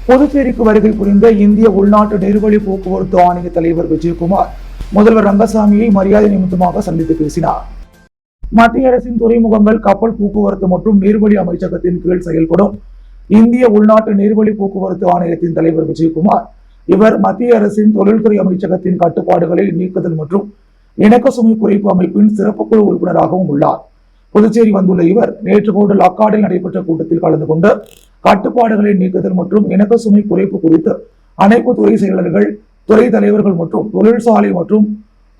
புதுச்சேரிக்கு வருகை புரிந்த இந்திய உள்நாட்டு நீர்வழி போக்குவரத்து ஆணைய தலைவர் விஜயகுமார் முதல்வர் ரங்கசாமியை மரியாதை நிமித்தமாக சந்தித்து பேசினார். மத்திய அரசின் துறைமுகங்கள், கப்பல் போக்குவரத்து மற்றும் நீர்வழி அமைச்சகத்தின் கீழ் செயல்படும் இந்திய உள்நாட்டு நீர்வழி போக்குவரத்து ஆணையத்தின் தலைவர் விஜயகுமார். இவர் மத்திய அரசின் தொழில்துறை அமைச்சகத்தின் கட்டுப்பாடுகளை நீக்குதல் மற்றும் இணக்க சுமை குறைப்பு அமைப்பின் சிறப்பு குழு உறுப்பினராகவும் உள்ளார். புதுச்சேரி வந்துள்ள இவர் நேற்று கோடல் அக்காடில் நடைபெற்ற கூட்டத்தில் கலந்து கொண்டு கட்டுப்பாடுகளை நீக்குதல் மற்றும் இணக்க சுமை குறைப்பு குறித்து அனைத்து துறை செயலர்கள், துறை தலைவர்கள் மற்றும் தொழிற்சாலை மற்றும்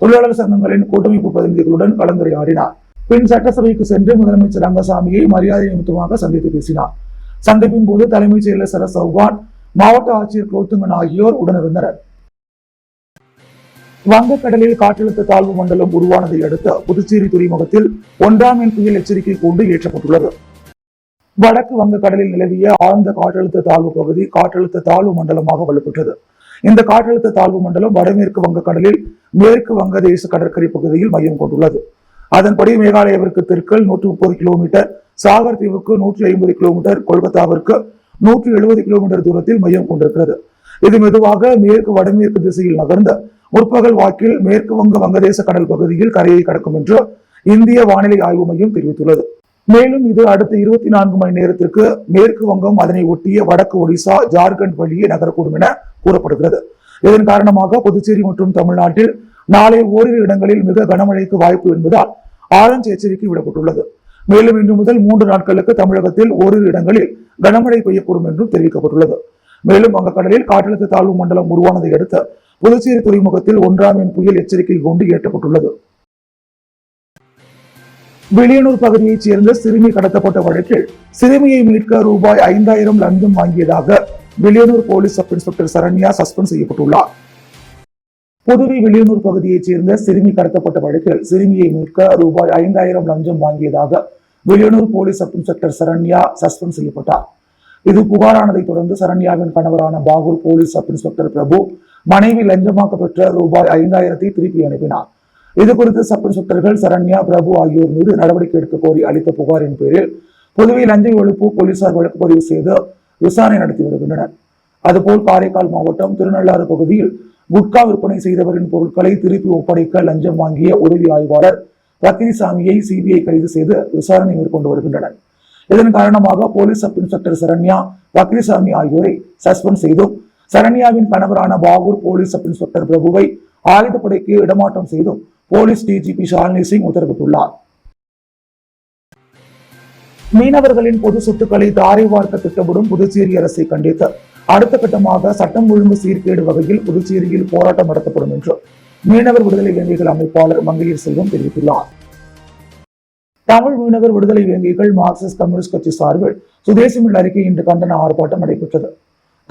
தொழிலாளர் சங்கங்களின் கூட்டமைப்பு பிரதிநிதிகளுடன் கலந்துரையாடினார். பின் சட்டசபைக்கு சென்று முதலமைச்சர் ரங்கசாமியை மரியாதை நிமித்தமாக சந்தித்து பேசினார். சந்திப்பின் போது தலைமைச் செயலர் சரத் சௌகான், மாவட்ட ஆட்சியர் குலோத்துங்கன் ஆகியோர் உடனிருந்தனர். வங்கக்கடலில் காற்றழுத்த தாழ்வு மண்டலம் உருவானதை அடுத்து புதுச்சேரி துறைமுகத்தில் 1ஆம் எண் புயல் எச்சரிக்கை கூண்டு ஏற்றப்பட்டுள்ளது. வடக்கு வங்கக்கடலில் நிலவிய ஆழ்ந்த காற்றழுத்த தாழ்வு பகுதி காற்றழுத்த தாழ்வு மண்டலமாக வலுப்பெற்றது. இந்த காற்றழுத்த தாழ்வு மண்டலம் வடமேற்கு வங்கக்கடலில் மேற்கு வங்கதேச கடற்கரை பகுதியில் மையம் கொண்டுள்ளது. அதன்படி மேகாலயாவிற்கு தெற்கில் 130 கிலோமீட்டர், சாகர் தீவுக்கு 150 கிலோமீட்டர், கொல்கத்தாவிற்கு 170 கிலோமீட்டர் தூரத்தில் மையம் கொண்டிருக்கிறது. இது மெதுவாக மேற்கு வடமேற்கு திசையில் நகர்ந்த முற்பகல் வாக்கில் மேற்கு வங்க வங்கதேச கடல் பகுதியில் கரையை கடக்கும் என்று இந்திய வானிலை ஆய்வு மையம் தெரிவித்துள்ளது. மேலும் இது அடுத்த 24 மணி நேரத்திற்கு மேற்கு வங்கம், அதனை ஒட்டிய வடக்கு ஒடிசா, ஜார்க்கண்ட் வழியே நகரக்கூடும் என கூறப்படுகிறது. இதன் காரணமாக புதுச்சேரி மற்றும் தமிழ்நாட்டில் நாளை ஓரிரு இடங்களில் மிக கனமழைக்கு வாய்ப்பு என்பதால் ஆரஞ்சு எச்சரிக்கை விடப்பட்டுள்ளது. மேலும் இன்று முதல் 3 நாட்களுக்கு தமிழகத்தில் ஓரிரு இடங்களில் கனமழை பெய்யக்கூடும் என்றும் தெரிவிக்கப்பட்டுள்ளது. மேலும் வங்கக்கடலில் காற்றழுத்த தாழ்வு மண்டலம் உருவானதை அடுத்து புதுச்சேரி துறைமுகத்தில் 1ஆம் எண் புயல் எச்சரிக்கை கூண்டு ஏற்றப்பட்டுள்ளது. வில்லியனூர் பகுதியைச் சேர்ந்த சிறுமி கடத்தப்பட்ட வழக்கில் சிறுமியை மீட்க ரூபாய் 5000 லஞ்சம் வாங்கியதாக Villianur police sub inspector Saranya suspend செய்யப்பட்டுள்ளார். புதுவை வில்லியனூர் பகுதியைச் சேர்ந்த சிறுமி கடத்தப்பட்ட வழக்கில் சிறுமியை மீட்க ரூபாய் 5000 லஞ்சம் வாங்கியதாக Villianur police sub inspector Saranya suspend செய்யப்பட்டார். இது புகாரானதை தொடர்ந்து சரண்யாவின் கணவரான Bahour police sub inspector Prabhu மனைவி லஞ்சமாக பெற்ற ரூபாய் 5000 திருப்பி அனுப்பினார். இது குறித்து சப் இன்ஸ்பெக்டர்கள் சரண்யா, பிரபு ஆகியோர் மீது நடவடிக்கை எடுக்க கோரி அளித்த புகாரின் பேரில் புதுவை லஞ்ச ஒழிப்பு போலீசார் வழக்கு பதிவு செய்து விசாரணை நடத்தி வருகின்றனர். அதுபோல் காரைக்கால் மாவட்டம் திருநள்ளாறு பகுதியில் குட்கா விற்பனை செய்தவரின் பொருட்களை திருப்பி ஒப்படைக்க லஞ்சம் வாங்கிய உதவி ஆய்வாளர் பக்ரிசாமியை சிபிஐ கைது செய்து விசாரணை மேற்கொண்டு வருகின்றனர். இதன் காரணமாக police sub inspector Saranya, Pakrisamy ஆகியோரை சஸ்பெண்ட் செய்தும் சரண்யாவின் கணவரான பாகூர் போலீஸ் சப் இன்ஸ்பெக்டர் பிரபுவை ஆயுதப்படைக்கு இடமாற்றம் செய்தும் போலீஸ் டிஜிபி ஷாலினி சிங் உத்தரவிட்டுள்ளார். மீனவர்களின் பொது சொத்துக்களை தாரை வார்க்க திட்டமிடும் புதுச்சேரி அரசை கண்டித்து அடுத்த கட்டமாக சட்டம் ஒழுங்கு சீர்கேடு வகையில் புதுச்சேரியில் போராட்டம் நடத்தப்படும் என்று மீனவர் விடுதலை வேங்கைகள் அமைப்பாளர் மங்கையர் செல்வம் தெரிவித்துள்ளார். தமிழ் மீனவர் விடுதலை வேங்கைகள் மார்க்சிஸ்ட் கம்யூனிஸ்ட் கட்சி சார்பில் சுதேசமில் அறிக்கை இன்று கண்டன ஆர்ப்பாட்டம் நடைபெற்றது.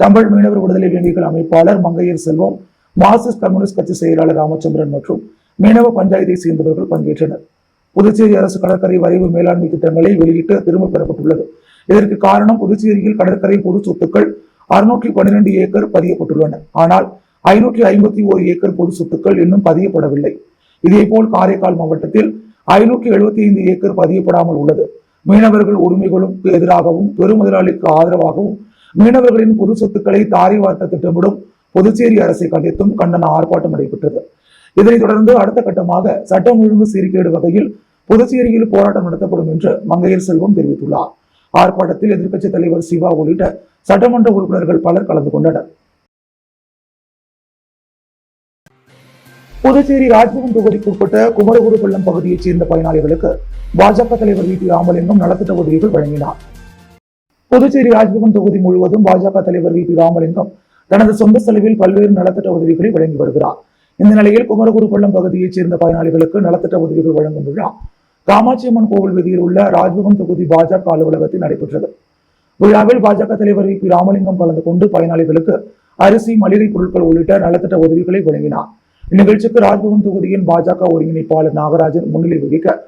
தமிழ் மீனவர் விடுதலை வேங்கைகள் அமைப்பாளர் மங்கையர் செல்வம், மார்க்சிஸ்ட் கம்யூனிஸ்ட் கட்சி செயலாளர் ராமச்சந்திரன் மற்றும் மீனவ பஞ்சாயத்தை சேர்ந்தவர்கள் பங்கேற்றனர். புதுச்சேரி அரசு கடற்கரை வரைவு மேலாண்மை திட்டங்களை வெளியிட்டு திரும்ப பெறப்பட்டுள்ளது. இதற்கு காரணம் புதுச்சேரியில் கடற்கரை பொது சொத்துக்கள் 612 ஏக்கர் பதியப்பட்டுள்ளன. ஆனால் 551 ஏக்கர் பொது சொத்துக்கள் இன்னும் பதியப்படவில்லை. இதேபோல் காரைக்கால் மாவட்டத்தில் 575 ஏக்கர் பதியப்படாமல் உள்ளது. மீனவர்கள் உரிமைகளுக்கு எதிராகவும் பெருமுதலாளிக்கு ஆதரவாகவும் மீனவர்களின் பொது சொத்துக்களை தாரை வார்க்க திட்டமிடும் புதுச்சேரி அரசை கண்டித்தும் கண்டன ஆர்ப்பாட்டம் நடைபெற்றது. இதனைத் தொடர்ந்து அடுத்த கட்டமாக சட்டம் ஒழுங்கு சீர்கேடு வகையில் புதுச்சேரியில் போராட்டம் நடத்தப்படும் என்று மங்கையர் செல்வம் தெரிவித்துள்ளார். ஆர்ப்பாட்டத்தில் எதிர்க்கட்சித் தலைவர் சிவா உள்ளிட்ட சட்டமன்ற உறுப்பினர்கள் பலர் கலந்து கொண்டனர். புதுச்சேரி ராஜ்பவன் தொகுதிக்குட்பட்ட குமரகுருபள்ளம் பகுதியைச் சேர்ந்த பயனாளிகளுக்கு பாஜக தலைவர் வி.பி. ராமலிங்கம் நலத்திட்ட உதவிகள் வழங்கினார். புதுச்சேரி ராஜ்பவன் தொகுதி முழுவதும் பாஜக தலைவர் வி.பி. ராமலிங்கம் தனது சொந்த செலவில் பல்வேறு நலத்திட்ட உதவிகளை வழங்கி வருகிறார். இந்த நிலையில் குமரகுருபள்ளம் பகுதியைச் சேர்ந்த பயனாளிகளுக்கு நலத்திட்ட உதவிகள் வழங்கும் விழா காமாட்சியம்மன் கோவில் வீதியில் உள்ள ராஜ்பவன் தொகுதி பாஜக அலுவலகத்தில் நடைபெற்றது. விழாவில் பாஜக தலைவர் வி.பி. ராமலிங்கம் கலந்து கொண்டு பயனாளிகளுக்கு அரிசி, மளிகை பொருட்கள் உள்ளிட்ட நலத்திட்ட உதவிகளை வழங்கினார். இந்நிகழ்ச்சிக்கு ராஜ்பவன் தொகுதியின் பாஜக ஒருங்கிணைப்பாளர் நாகராஜன் முன்னிலை வகிக்க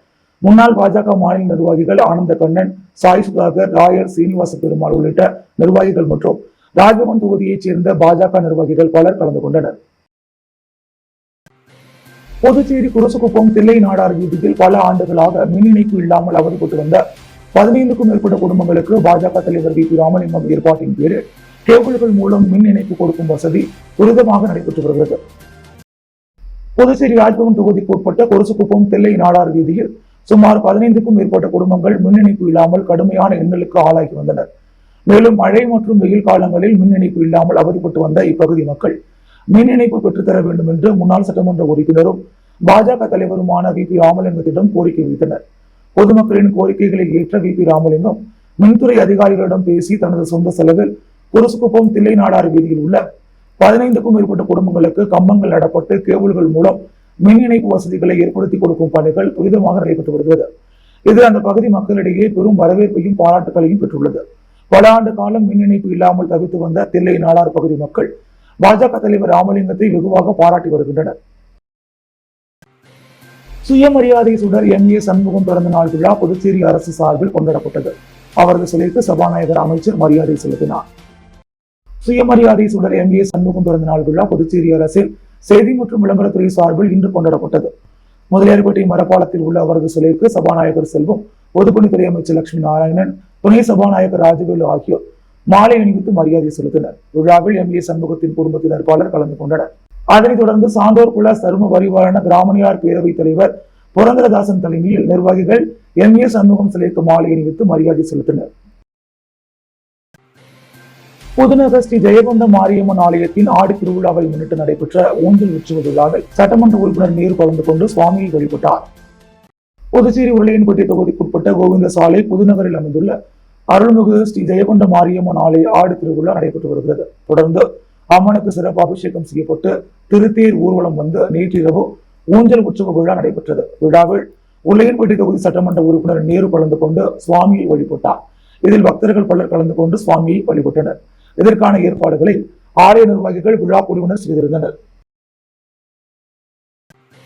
முன்னாள் பாஜக மாநில நிர்வாகிகள் ஆனந்த கண்ணன், சாய் சுதாகர், ராயர், சீனிவாச பெருமாள் உள்ளிட்ட நிர்வாகிகள் மற்றும் ராஜ்பவன் தொகுதியைச் சேர்ந்த பாஜக நிர்வாகிகள் பலர் கலந்து கொண்டனர். புதுச்சேரி குருசுக்குப்பம் தில்லை நாடார் வீதியில் பல ஆண்டுகளாக மின் இணைப்பு இல்லாமல் அவதிப்பட்டு வந்த 15க்கும் மேற்பட்ட குடும்பங்களுக்கு பாஜக தலைவர் வி பி ராமலிங்கம் ஏற்பாட்டின் பேரில் கேபிள்கள் மூலம் மின் இணைப்பு கொடுக்கும் வசதி துரிதமாக நடைபெற்று வருகிறது. புதுச்சேரி ராஜ்பவன் தொகுதிக்கு உட்பட்ட கொருசுக்குப்பம் தில்லை நாடார் வீதியில் சுமார் 15க்கும் மேற்பட்ட குடும்பங்கள் மின் இணைப்பு இல்லாமல் கடுமையான இன்னலுக்கு ஆளாகி வந்தனர். மேலும் மழை மற்றும் வெயில் காலங்களில் மின் இணைப்பு இல்லாமல் அவதிப்பட்டு வந்த இப்பகுதி மக்கள் மின் இணைப்பு பெற்றுத்தர வேண்டும் என்று முன்னாள் சட்டமன்ற உறுப்பினரும் பாஜக தலைவருமான வி பி ராமலிங்கத்திடம் கோரிக்கை வைத்தனர். பொதுமக்களின் கோரிக்கைகளை ஏற்ற வி பி ராமலிங்கம் மின்துறை அதிகாரிகளிடம் பேசி தனது சொந்த செலவில் குருசுக்குப்பம் தில்லை நாடார் வீதியில் உள்ள 15க்கும் மேற்பட்ட குடும்பங்களுக்கு கம்பங்கள் நடப்பட்டு கேபிள்கள் மூலம் மின் இணைப்பு வசதிகளை ஏற்படுத்தி கொடுக்கும் பணிகள் துரிதமாக நடைபெற்று வருகிறது. இது அந்த பகுதி மக்களிடையே பெரும் வரவேற்பையும் பாராட்டுகளையும் பெற்றுள்ளது. பல ஆண்டு காலம் மின் இணைப்பு இல்லாமல் தவித்து வந்த தில்லை நாடார் பகுதி மக்கள் பாஜக தலைவர் ராமலிங்கத்தை வெகுவாக பாராட்டி வருகின்றனர். சுயமரியாதை சுடர் எம்.ஏ. சண்முகம் பிறந்த நாள் விழா புதுச்சேரி அரசு சார்பில் கொண்டாடப்பட்டது. அவரது சிலைக்கு சபாநாயகர் அமைச்சர் மரியாதை செலுத்தினார். சுயமரியாதை சுடர் எம்.ஏ. சண்முகம் பிறந்த நாள் விழா புதுச்சேரி அரசில் செய்தி மற்றும் விளம்பரத்துறை சார்பில் இன்று கொண்டாடப்பட்டது. முதலியார்பேட்டை மரப்பாலத்தில் உள்ள அவரது சிலைக்கு சபாநாயகர் செல்வம், பொதுப்பணித்துறை அமைச்சர் லட்சுமி நாராயணன், துணை சபாநாயகர் ராஜவேலு ஆகியோர் மாலை அணிவித்து மரியாதை செலுத்தினர். விழாவில் எம்.ஏ. சண்முகத்தின் குடும்பத்தினர் பலர் கலந்து கொண்டனர். அதனைத் தொடர்ந்து சான்றோர் குல சரும வரிவாளன கிராமணியார் பேரவைத் தலைவர் புரந்தரதாசன் தலைமையில் நிர்வாகிகள் எம்.ஏ. சண்முகம் சிலைக்கு மாலை அணிவித்து மரியாதை செலுத்தினர். புதுநகர் ஸ்ரீ ஜெயகொண்ட மாரியம்மன் ஆலயத்தின் ஆடி திருவிழாவை முன்னிட்டு நடைபெற்ற ஊஞ்சல் உற்சவ விழாவில் சட்டமன்ற உறுப்பினர் நேரு கலந்து கொண்டு சுவாமியை வழிபட்டார். புதுச்சேரி உருளையன்பட்டி தொகுதிக்குட்பட்ட கோவிந்த சாலை புதுநகரில் அமைந்துள்ள அருள்மிகு ஸ்ரீ ஜெயகொண்ட மாரியம்மன் ஆலய ஆடி திருவிழா நடைபெற்று வருகிறது. தொடர்ந்து அம்மனுக்கு சிறப்பு அபிஷேகம் செய்யப்பட்டு திருத்தேர் ஊர்வலம் வந்து நேற்றிரவு ஊஞ்சல் உற்சவ விழா நடைபெற்றது. விழாவில் உருளையன்பட்டி தொகுதி சட்டமன்ற உறுப்பினர் நேரு கலந்து கொண்டு சுவாமியை வழிபட்டார். இதில் பக்தர்கள் பலர் கலந்து கொண்டு சுவாமியை வழிபட்டனர். இதற்கான ஏற்பாடுகளை ஆலய நிர்வாகிகள் விழா குழுவினர் செய்திருந்தனர்.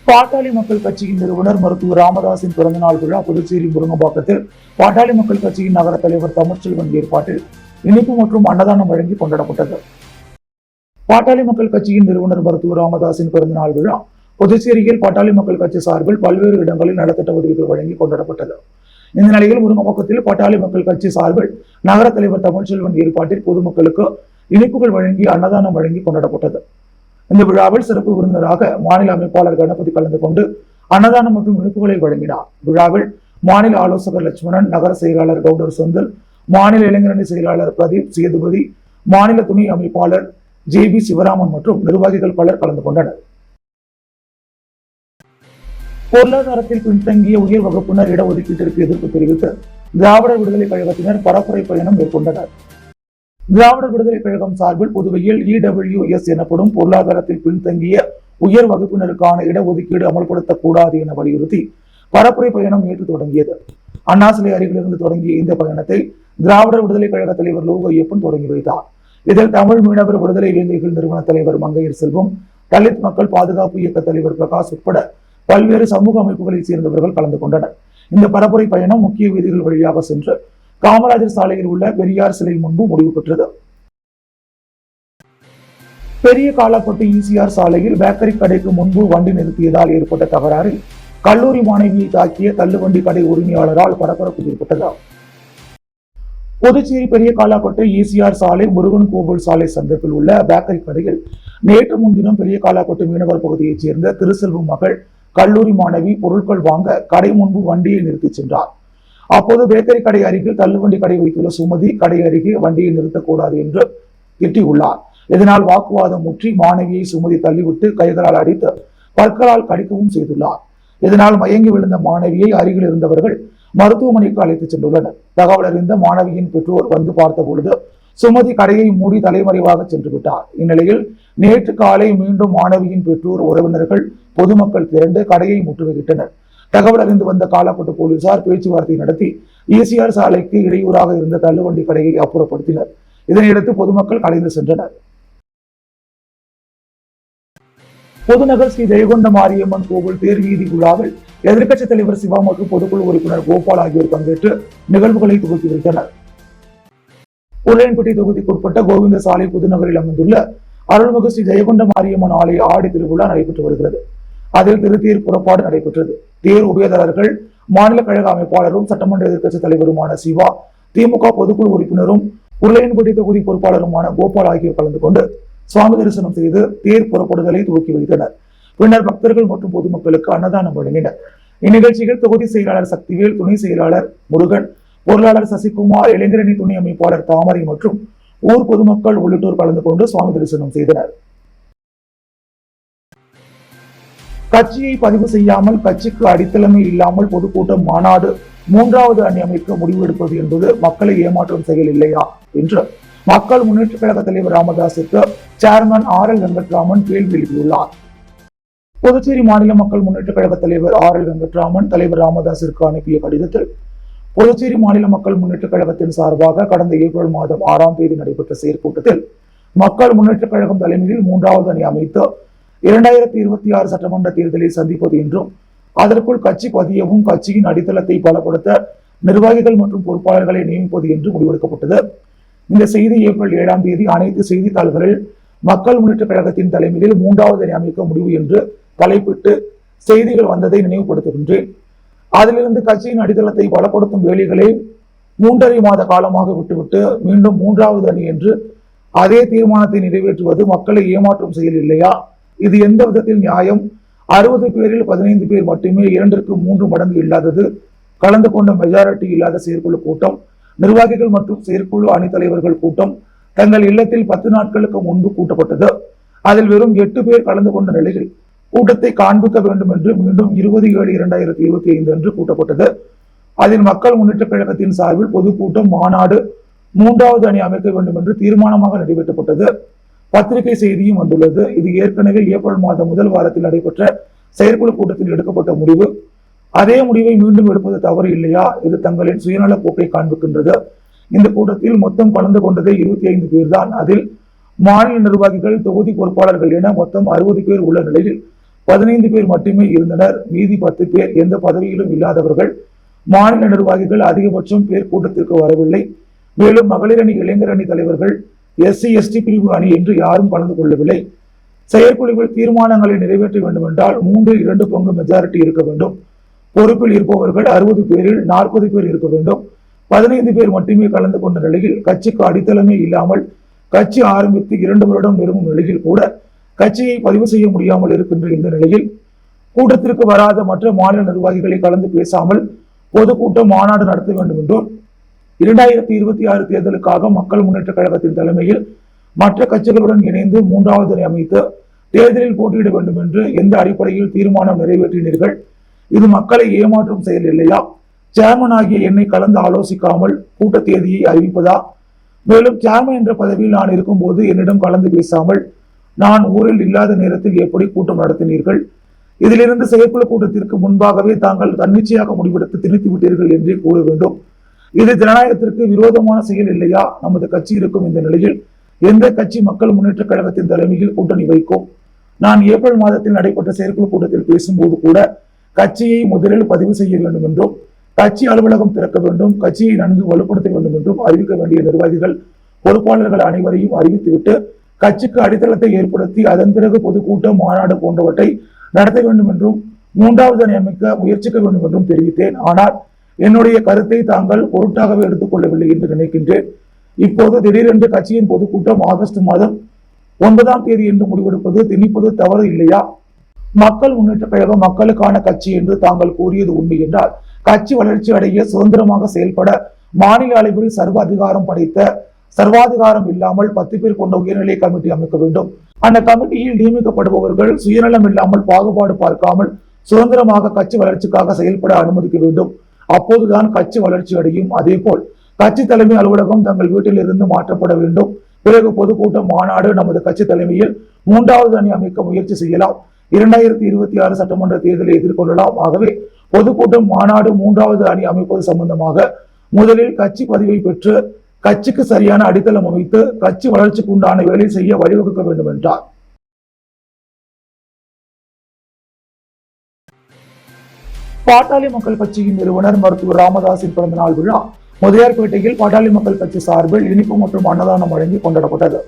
பாட்டாளி மக்கள் கட்சியின் நிறுவனர் மருத்துவர் ராமதாஸின் பிறந்தநாள் விழா புதுச்சேரி முருங்கம்பாக்கத்தில் பாட்டாளி மக்கள் கட்சியின் நகர தலைவர் தமிழ்ச்செல்வன் ஏற்பாட்டில் இனிப்பு மற்றும் அன்னதானம் வழங்கி கொண்டாடப்பட்டது. பாட்டாளி மக்கள் கட்சியின் நிறுவனர் மருத்துவர் ராமதாஸின் பிறந்தநாள் விழா புதுச்சேரியில் பாட்டாளி மக்கள் கட்சி சார்பில் பல்வேறு இடங்களில் நலத்திட்ட உதவிகள் வழங்கி கொண்டாடப்பட்டது. இந்த நிலையில் முருங்கம்பாக்கத்தில் பாட்டாளி மக்கள் கட்சி சார்பில் நகர தலைவர் தமிழ்ச்செல்வன் ஏற்பாட்டில் பொதுமக்களுக்கு இனிப்புகள் வழங்கி அன்னதானம் வழங்கி கொண்டாடப்பட்டது. இந்த விழாவில் சிறப்பு விருந்தினராக மாநில அமைப்பாளர் கணபதி கலந்து கொண்டு அன்னதானம் மற்றும் இனிப்புகளை வழங்கினார். விழாவில் மாநில ஆலோசகர் லட்சுமணன், நகர செயலாளர் கவுடர் சொந்தல், மாநில இளைஞரணி செயலாளர் பிரதீப் சேதுபதி, மாநில துணை அமைப்பாளர் ஜே.பி. சிவராமன் மற்றும் நிர்வாகிகள் பலர் கலந்து கொண்டனர். பொருளாதாரத்தில் பின்தங்கிய உயர் வகுப்பினர் இடஒதுக்கீட்டிற்கு எதிர்ப்பு தெரிவித்து திராவிடர் விடுதலை கழகத்தினர் பரப்புரை பயணம் மேற்கொண்டனர். திராவிடர் விடுதலை கழகம் சார்பில் புதுவையில் இடபிள்யூஎஸ் எனப்படும் பொருளாதாரத்தில் பின்தங்கிய உயர் வகுப்பினருக்கான இடஒதுக்கீடு அமல்படுத்தக்கூடாது என வலியுறுத்தி பரப்புரை பயணம் நேற்று தொடங்கியது. அண்ணா சிலை அருகிலிருந்து தொடங்கிய இந்த பயணத்தை திராவிடர் விடுதலை கழக தலைவர் லோகோ ஐயப்பன் தொடங்கி வைத்தார். இதில் தமிழ் மீனவர் விடுதலை இளைஞர்கள் நிறுவன தலைவர் மங்கையர் செல்வம், தலித் மக்கள் பாதுகாப்பு இயக்க தலைவர் பிரகாஷ் உட்பட பல்வேறு சமூக அமைப்புகளைச் சேர்ந்தவர்கள் கலந்து கொண்டனர். இந்த பரப்புரை பயணம் முக்கிய வீதிகள் வழியாக சென்று காமராஜர் சாலையில் உள்ள பெரியார் சிலை முன்பு முடிவு பெற்றது. பெரிய காலாப்பட்டு ஈசிஆர் சாலையில் பேக்கரி கடைக்கு முன்பு வண்டி நிறுத்தியதால் ஏற்பட்ட தகராறில் கல்லூரி மாணவியை தாக்கிய தள்ளுவண்டி கடை உரிமையாளரால் பரபரப்பு ஏற்பட்டது. புதுச்சேரி பெரிய காலாப்பட்டு ஈசிஆர் சாலை முருகன் கோவில் சாலை சந்திப்பில் உள்ள பேக்கரி கடையில் நேற்று முன்தினம் பெரிய காலாப்பட்டு மீனவர் பகுதியைச் சேர்ந்த திருசெல்வம் மகள் கல்லூரி மாணவி பொருட்கள் வாங்க கடை முன்பு வண்டியை நிறுத்தி சென்றார். அப்போது பேக்கரி கடை அருகில் தள்ளுவண்டி கடை வைத்துள்ள சுமதி கடை அருகே வண்டியை நிறுத்தக்கூடாது என்று திட்டியுள்ளார். இதனால் வாக்குவாதம் முற்றி மாணவியை சுமதி தள்ளிவிட்டு கைகளால் அடித்து பற்களால் கடிக்கவும் செய்துள்ளார். இதனால் மயங்கி விழுந்த மாணவியை அருகில் இருந்தவர்கள் மருத்துவமனைக்கு அழைத்து சென்றுள்ளனர். தகவல் அறிந்த மாணவியின் பெற்றோர் வந்து பார்த்த பொழுது சுமதி கடையை மூடி தலைமறைவாக சென்று விட்டார். இந்நிலையில் நேற்று காலை மீண்டும் மாணவியின் பெற்றோர், உறவினர்கள், பொதுமக்கள் திரண்டு கடையை முற்றுகையிட்டனர். தகவல் அறிந்து வந்த காலாப்பட்டு போலீசார் பேச்சுவார்த்தை நடத்தி ஈசிஆர் சாலைக்கு இடையூறாக இருந்த தள்ளுவண்டி கடையை அப்புறப்படுத்தினர். இதனையடுத்து பொதுமக்கள் கலைந்து சென்றனர். புதுநகர் ஸ்ரீ ஜெயகொண்ட மாரியம்மன் கோவில் தேர் வீதி விழாவில் எதிர்க்கட்சித் தலைவர் சிவா மற்றும் பொதுக்குழு உறுப்பினர் கோபால் ஆகியோர் பங்கேற்று நிகழ்வுகளை துவக்கி வைத்தனர். உருளையன்பட்டி தொகுதிக்குட்பட்ட கோவிந்த சாலை புதுநகரில் அமைந்துள்ள அருள்மிகு ஸ்ரீ ஜெயகொண்ட மாரியம்மன் ஆலய ஆடி திருவிழா நடைபெற்று வருகிறது. அதில் திருத்தேர் புறப்பாடு நடைபெற்றது. தேர் உபயதாரர்கள் மாநில கழக அமைப்பாளரும் சட்டமன்ற எதிர்க்கட்சி தலைவருமான சிவா, திமுக பொதுக்குழு உறுப்பினரும் உருளையன்பட்டி தொகுதி பொறுப்பாளருமான கோபால் ஆகியோர் கலந்து கொண்டு சுவாமி தரிசனம் செய்து தேர் புறப்படுதலை துவக்கி வைத்தனர். பின்னர் பக்தர்கள் மற்றும் பொதுமக்களுக்கு அன்னதானம் வழங்கினர். இந்நிகழ்ச்சியில் தொகுதி செயலாளர் சக்திவேல், துணை செயலாளர் முருகன், பொருளாளர் சசிகுமார், இளைஞரணி துணை அமைப்பாளர் தாமரை மற்றும் ஊர் பொதுமக்கள் உள்ளிட்டோர் கலந்து கொண்டு சுவாமி தரிசனம் செய்தனர். கட்சியை பதிவு செய்யாமல், கட்சிக்கு அடித்தளமே இல்லாமல் பொதுக்கூட்டம், மாநாடு, மூன்றாவது அணி அமைக்க முடிவெடுப்பது என்பது மக்களை ஏமாற்றும் செயல் இல்லையா என்று மக்கள் முன்னேற்ற கழக தலைவர் ராமதாசுக்கு சேர்மன் RL வெங்கட்ராமன் கேள்வி எழுப்பியுள்ளார். புதுச்சேரி மாநில மக்கள் முன்னேற்ற கழக தலைவர் RL வெங்கட்ராமன் தலைவர் ராமதாசிற்கு அனுப்பிய கடிதத்தில், புதுச்சேரி மாநில மக்கள் முன்னேற்ற கழகத்தின் சார்பாக கடந்த ஏப்ரல் மாதம் 6ஆம் தேதி நடைபெற்ற செயற்கூட்டத்தில் மக்கள் முன்னேற்ற கழகம் தலைமையில் மூன்றாவது அணி அமைத்து 2026 சட்டமன்ற தேர்தலை சந்திப்பது என்றும், அதற்குள் கட்சி பதியவும், கட்சியின் அடித்தளத்தை பலப்படுத்த நிர்வாகிகள் மற்றும் பொறுப்பாளர்களை நியமிப்பது என்று முடிவெடுக்கப்பட்டது. இந்த செய்தி ஏப்ரல் 7ஆம் தேதி அனைத்து செய்தித்தாள்களில் மக்கள் முன்னேற்ற கழகத்தின் தலைமையில் மூன்றாவது அணி அமைக்க முடிவு என்று தலைப்பிட்டு செய்திகள் வந்ததை நினைவுபடுத்துகின்றேன். அதிலிருந்து கட்சியின் அடித்தளத்தை பலப்படுத்தும் வேலைகளை 3.5 மாத காலமாக விட்டுவிட்டு மீண்டும் மூன்றாவது அணி என்று அதே தீர்மானத்தை நிறைவேற்றுவது மக்களை ஏமாற்றும் செயல் இல்லையா? இது எந்த விதத்தில் நியாயம்? 60 பேரில் 15 பேர் மட்டுமே 2ற்கு 3 மடங்கு இல்லாதது கலந்து கொண்ட மெஜாரிட்டி இல்லாத செயற்குழு கூட்டம், நிர்வாகிகள் மற்றும் செயற்குழு அணித்தலைவர்கள் கூட்டம் தங்கள் இல்லத்தில் 10 நாட்களுக்கு முன்பு கூட்டப்பட்டது. அதில் வெறும் 8 பேர் கலந்து கொண்ட நிலையில் கூட்டத்தை காண்பிக்க வேண்டும் என்று மீண்டும் 20/7/2025 அன்று கூட்டப்பட்டது. அதில் மக்கள் முன்னேற்ற கழகத்தின் சார்பில் பொதுக்கூட்டம், மாநாடு, மூன்றாவது அணி அமைக்க வேண்டும் என்று தீர்மானமாக நிறைவேற்றப்பட்டது. பத்திரிகை செய்தியும் வந்துள்ளது. இது ஏற்கனவே ஏப்ரல் மாதம் முதல் வாரத்தில் நடைபெற்ற செயற்குழு கூட்டத்தில் எடுக்கப்பட்ட முடிவு. அதே முடிவை மீண்டும் எடுப்பது தவறு இல்லையா? இது தங்களின் சுயநல போக்கை காண்பிக்கின்றது. இந்த கூட்டத்தில் மொத்தம் கலந்து கொண்டதே 25 பேர் தான். அதில் மாநில நிர்வாகிகள், தொகுதி பொறுப்பாளர்கள் என மொத்தம் 60 பேர் உள்ள நிலையில் 15 பேர் மட்டுமே இருந்தனர். மீதி 10 பேர் எந்த பதவியிலும் இல்லாதவர்கள். மாநில நிர்வாகிகள் அதிகபட்சம் பேர் கூட்டத்திற்கு வரவில்லை. மேலும் மகளிர் அணி, இளைஞர் அணி தலைவர்கள், SC/ST பிரிவு அணி என்று யாரும் கலந்து கொள்ளவில்லை. செயற்குழுவில் தீர்மானங்களை நிறைவேற்ற வேண்டும் என்றால் 3/2 பங்கு மெஜாரிட்டி இருக்க வேண்டும். பொறுப்பில் இருப்பவர்கள் 60 பேரில் 40 பேர் இருக்க வேண்டும். 15 பேர் மட்டுமே கலந்து கொண்ட நிலையில் கட்சிக்கு அடித்தளமே இல்லாமல் கட்சி ஆரம்பித்து 2 வருடம் நெருங்கும் நிலையில் கூட கட்சியை பதிவு செய்ய முடியாமல் இருக்கின்ற இந்த நிலையில் கூட்டத்திற்கு வராத மற்ற மாநில நிர்வாகிகளை கலந்து பேசாமல் பொதுக்கூட்டம், மாநாடு நடத்த வேண்டும் என்றும், 2026 தேர்தலுக்காக மக்கள் முன்னேற்ற கழகத்தின் தலைமையில் மற்ற கட்சிகளுடன் இணைந்து மூன்றாவது அணி அமைத்து தேர்தலில் போட்டியிட வேண்டும் என்று எந்த அடிப்படையில் தீர்மானம் நிறைவேற்றினீர்கள்? இது மக்களை ஏமாற்றும் செயல் இல்லையா? சேர்மன் ஆகிய என்னை கலந்து ஆலோசிக்காமல் கூட்ட தேதியை அறிவிப்பதா? மேலும் சேர்மன் என்ற பதவியில் நான் இருக்கும்போது என்னிடம் கலந்து பேசாமல் நான் ஊரில் இல்லாத நேரத்தில் எப்படி கூட்டம் நடத்தினீர்கள்? இதிலிருந்து செயற்குழு கூட்டத்திற்கு முன்பாகவே தாங்கள் தன்னிச்சையாக முடிவெடுத்து திணித்து விட்டீர்கள் என்றே கூற வேண்டும். இது ஜனநாயகத்திற்கு விரோதமான செயல் இல்லையா? நமது கட்சி இருக்கும் இந்த நிலையில் எந்த கட்சி மக்கள் முன்னேற்ற கழகத்தின் தலைமையில் கூட்டணி வைக்கும்? நான் ஏப்ரல் மாதத்தில் நடைபெற்ற செயற்குழு கூட்டத்தில் பேசும்போது கூட கட்சியை முதலில் பதிவு செய்ய வேண்டும் என்றும், கட்சி அலுவலகம் திறக்க வேண்டும், கட்சியை நன்கு வலுப்படுத்த வேண்டும் என்றும் அறிவிக்க வேண்டிய நிர்வாகிகள், பொறுப்பாளர்கள் அனைவரையும் அறிவித்துவிட்டு கட்சிக்கு அடித்தளத்தை ஏற்படுத்தி அதன் பிறகு பொதுக்கூட்டம், மாநாடு போன்றவற்றை நடத்த வேண்டும் என்றும், மூன்றாவது அணி அமைக்க முயற்சிக்க வேண்டும் என்றும் தெரிவித்தேன். ஆனால் என்னுடைய கருத்தை தாங்கள் பொருட்டாகவே எடுத்துக்கொள்ளவில்லை என்று நினைக்கின்றேன். இப்போது திடீரென்று கட்சியின் பொதுக்கூட்டம் ஆகஸ்ட் மாதம் 9ஆம் தேதி என்று முடிவெடுப்பது, திணிப்பது தவறு இல்லையா? மக்கள் முன்னேற்ற கழகம் மக்களுக்கான கட்சி என்று தாங்கள் கூறியது உண்மை என்றால், கட்சி வளர்ச்சி அடைய, சுதந்திரமாக செயல்பட மாநில அளவில் சர்வாதிகாரம் இல்லாமல் 10 பேர் கொண்ட உயர்நிலை கமிட்டி அமைக்க வேண்டும். அந்த கமிட்டியில் நியமிக்கப்படுபவர்கள் சுயநலம் இல்லாமல், பாகுபாடு பார்க்காமல் சுதந்திரமாக கட்சி வளர்ச்சிக்காக செயல்பட அனுமதிக்க வேண்டும். அப்போதுதான் கட்சி வளர்ச்சி அடையும். அதே போல் கட்சி தலைமை அலுவலகம் தங்கள் வீட்டில் இருந்து மாற்றப்பட வேண்டும். பிறகு பொதுக்கூட்டம், மாநாடு நமது கட்சி தலைமையில் மூன்றாவது அணி அமைக்க முயற்சி செய்யலாம். 2026 சட்டமன்ற தேர்தலை எதிர்கொள்ளலாம். ஆகவே பொதுக்கூட்டம், மாநாடு, மூன்றாவது அணி அமைப்பது சம்பந்தமாக முதலில் கட்சி பதிவை பெற்று கட்சிக்கு சரியான அடித்தளம் அமைத்து கட்சி வளர்ச்சிக்கு உண்டான வேலை செய்ய வழிவகுக்க வேண்டும் என்றார். பாட்டாளி மக்கள் கட்சியின் நிறுவனர் மருத்துவர் ராமதாஸின் பிறந்தநாள் விழா முதியார்பேட்டையில் பாட்டாளி மக்கள் கட்சி சார்பில் இனிப்பு மற்றும் அன்னதானம் வழங்கி கொண்டாடப்பட்டது.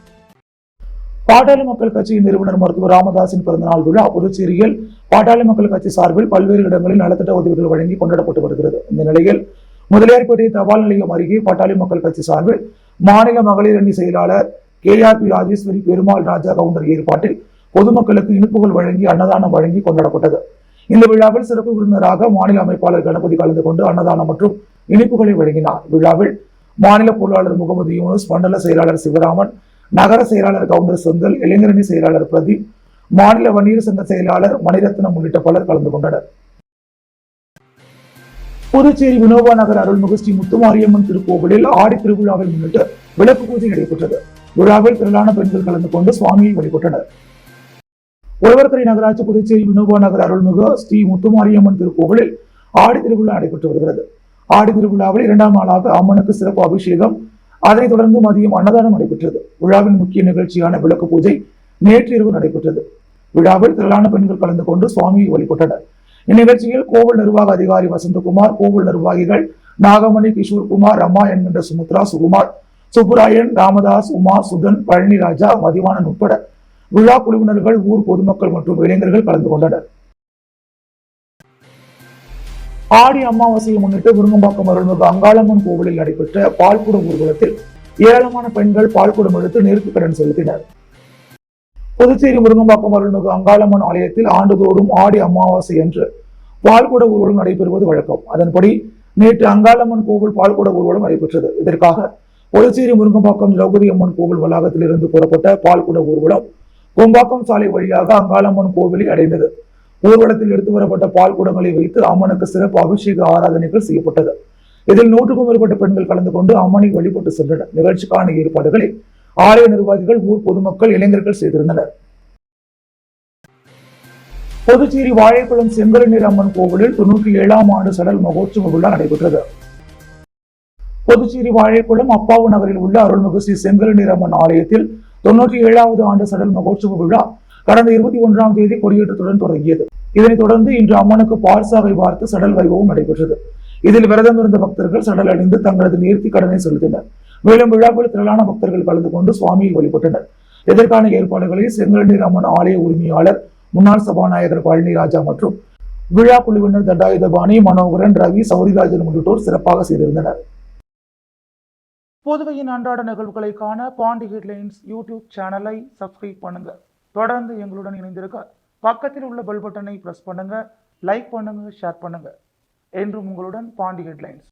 பாட்டாளி மக்கள் கட்சியின் நிறுவனர் மருத்துவர் ராமதாஸின் பிறந்தநாள் விழா புதுச்சேரியில் பாட்டாளி மக்கள் கட்சி சார்பில் பல்வேறு இடங்களில் நலத்திட்ட உதவிகள் வழங்கி கொண்டாடப்பட்டு வருகிறது. இந்த நிலையில் முதலியார்பேட்டை தபால் நிலையம் அருகே பாட்டாளி மக்கள் கட்சி சார்பில் மாநில மகளிர் அணி செயலாளர் KRP ராஜேஸ்வரி பெருமாள் ராஜா கவுண்டர் ஏற்பாட்டில் பொதுமக்களுக்கு இனிப்புகள் வழங்கி அன்னதானம் வழங்கி கொண்டாடப்பட்டது. இந்த விழாவில் சிறப்பு விருந்தினராக மாநில அமைப்பாளர் கணபதி கலந்து கொண்டு அன்னதானம் மற்றும் இனிப்புகளை வழங்கினார். விழாவில் மாநில பொருளாளர் முகமது யூனுஸ், மண்டல செயலாளர் சிவராமன், நகர செயலாளர் கவுண்டர் செந்தில், இளைஞரணி செயலாளர் பிரதீப், மாநில வன்னியர் சங்க செயலாளர் மணிரத்னம் உள்ளிட்ட பலர் கலந்து கொண்டனர். புதுச்சேரி வினோபா நகர் அருள்மிகு ஸ்ரீ முத்துமாரியம்மன் திருக்கோவிலில் ஆடி திருவிழாவை முன்னிட்டு விளக்கு பூஜை நடைபெற்றது. விழாவில் திரளான பெண்கள் கலந்து கொண்டு சுவாமியை வழிபட்டனர். உழவர்கரை நகராட்சி புதுச்சேரி வினோபா நகர் அருள்மிகு ஸ்ரீ முத்துமாரியம்மன் திருக்கோவிலில் ஆடி திருவிழா நடைபெற்று வருகிறது. ஆடி திருவிழாவில் 2ஆம் நாளாக அம்மனுக்கு சிறப்பு அபிஷேகம், அதனைத் தொடர்ந்து மதியம் அன்னதானம் நடைபெற்றது. விழாவின் முக்கிய நிகழ்ச்சியான விளக்கு பூஜை நேற்று இரவு நடைபெற்றது. விழாவில் திரளான பெண்கள் கலந்து கொண்டு சுவாமியை வழிபட்டனர். இந்நிகழ்ச்சியில் கோவில் நிர்வாக அதிகாரி வசந்தகுமார், கோவில் நிர்வாகிகள் நாகமணி, கிஷோர்குமார், ரமா என்கின்ற சுமித்ரா, சுகுமார், சுப்புராயன், ராமதாஸ், உமா, சுதன், பழனிராஜா, மதிவாணன் உட்பட விழா குழுவினர்கள், ஊர் பொதுமக்கள் மற்றும் இளைஞர்கள் கலந்து கொண்டனர். ஆடி அமாவாசையை முன்னிட்டு விருங்கம்பாக்கம் அருள்மிகு அங்காளம்மன் கோவிலில் நடைபெற்ற பால்குடம் ஊர்வலத்தில் ஏராளமான பெண்கள் பால்குடம் எடுத்து நேர்த்தி கடன் செலுத்தினர். புதுச்சேரி விருங்கம்பாக்கம் அருள்மிகு அங்காளம்மன் ஆலயத்தில் ஆண்டுதோறும் ஆடி அமாவாசை அன்று பால்குட ஊர்வலம் நடைபெறுவது வழக்கம். அதன்படி நேற்று அங்காளம்மன் கோவில் பால்குட ஊர்வலம் நடைபெற்றது. இதற்காக புதுச்சேரி முருங்கம்பாக்கம் திரௌபதி அம்மன் கோவில் வளாகத்தில் இருந்து புறப்பட்ட பால்குட ஊர்வலம் கொம்பாக்கம் சாலை வழியாக அங்காளம்மன் கோவிலை அடைந்தது. ஊர்வலத்தில் எடுத்து வரப்பட்ட பால் குடங்களை வைத்து அம்மனுக்கு சிறப்பு அபிஷேக ஆராதனைகள் செய்யப்பட்டது. இதில் 100க்கும் மேற்பட்ட பெண்கள் கலந்து கொண்டு அம்மனை வழிபட்டு சென்றனர். நிகழ்ச்சிக்கான ஏற்பாடுகளை ஆலய நிர்வாகிகள், ஊர் பொதுமக்கள், இளைஞர்கள் செய்திருந்தனர். புதுச்சேரி வாழைக்குளம் செங்கலநீர் அம்மன் கோவிலில் 97ஆம் ஆண்டு சடல் மகோற்சவ விழா நடைபெற்றது. புதுச்சேரி வாழைக்குளம் அப்பாவு நகரில் உள்ள அருள்மிகு ஸ்ரீ செங்கலநீர் அம்மன் ஆலயத்தில் 97வது ஆண்டு சடல் மகோற்சவ விழா கடந்த 21ஆம் தேதி கொடியேற்றத்துடன் தொடங்கியது. இதனைத் தொடர்ந்து இன்று அம்மனுக்கு பால்சாகை பார்த்து சடல் வைபவம் நடைபெற்றது. இதில் விரதம் இருந்த பக்தர்கள் சடல் அணிந்து தங்களது நேர்த்தி கடனை செலுத்தினர். மேலும் விழாவில் திரளான பக்தர்கள் கலந்து கொண்டு சுவாமியை வழிபட்டனர். இதற்கான ஏற்பாடுகளை செங்கலநீர் அம்மன் ஆலய உரிமையாளர், முன்னாள் சபாநாயகர் பழனிராஜா மற்றும் விழா குழுவினர் தண்டாயுதபாணி, மனோகரன், ரவி, சௌரிராஜன் உள்ளிட்டோர் சிறப்பாக செய்திருந்தனர். புதுவையின் அன்றாட நிகழ்வுகளை காண பாண்டி ஹெட்லைன்ஸ் யூடியூப் சேனலை சப்ஸ்கிரைப் பண்ணுங்க. தொடர்ந்து எங்களுடன் இணைந்திருக்க பக்கத்தில் உள்ள பெல் பட்டனை பிரஸ் பண்ணுங்க, லைக் பண்ணுங்க, ஷேர் பண்ணுங்க. என்றும் உங்களுடன் பாண்டி ஹெட்லைன்ஸ்.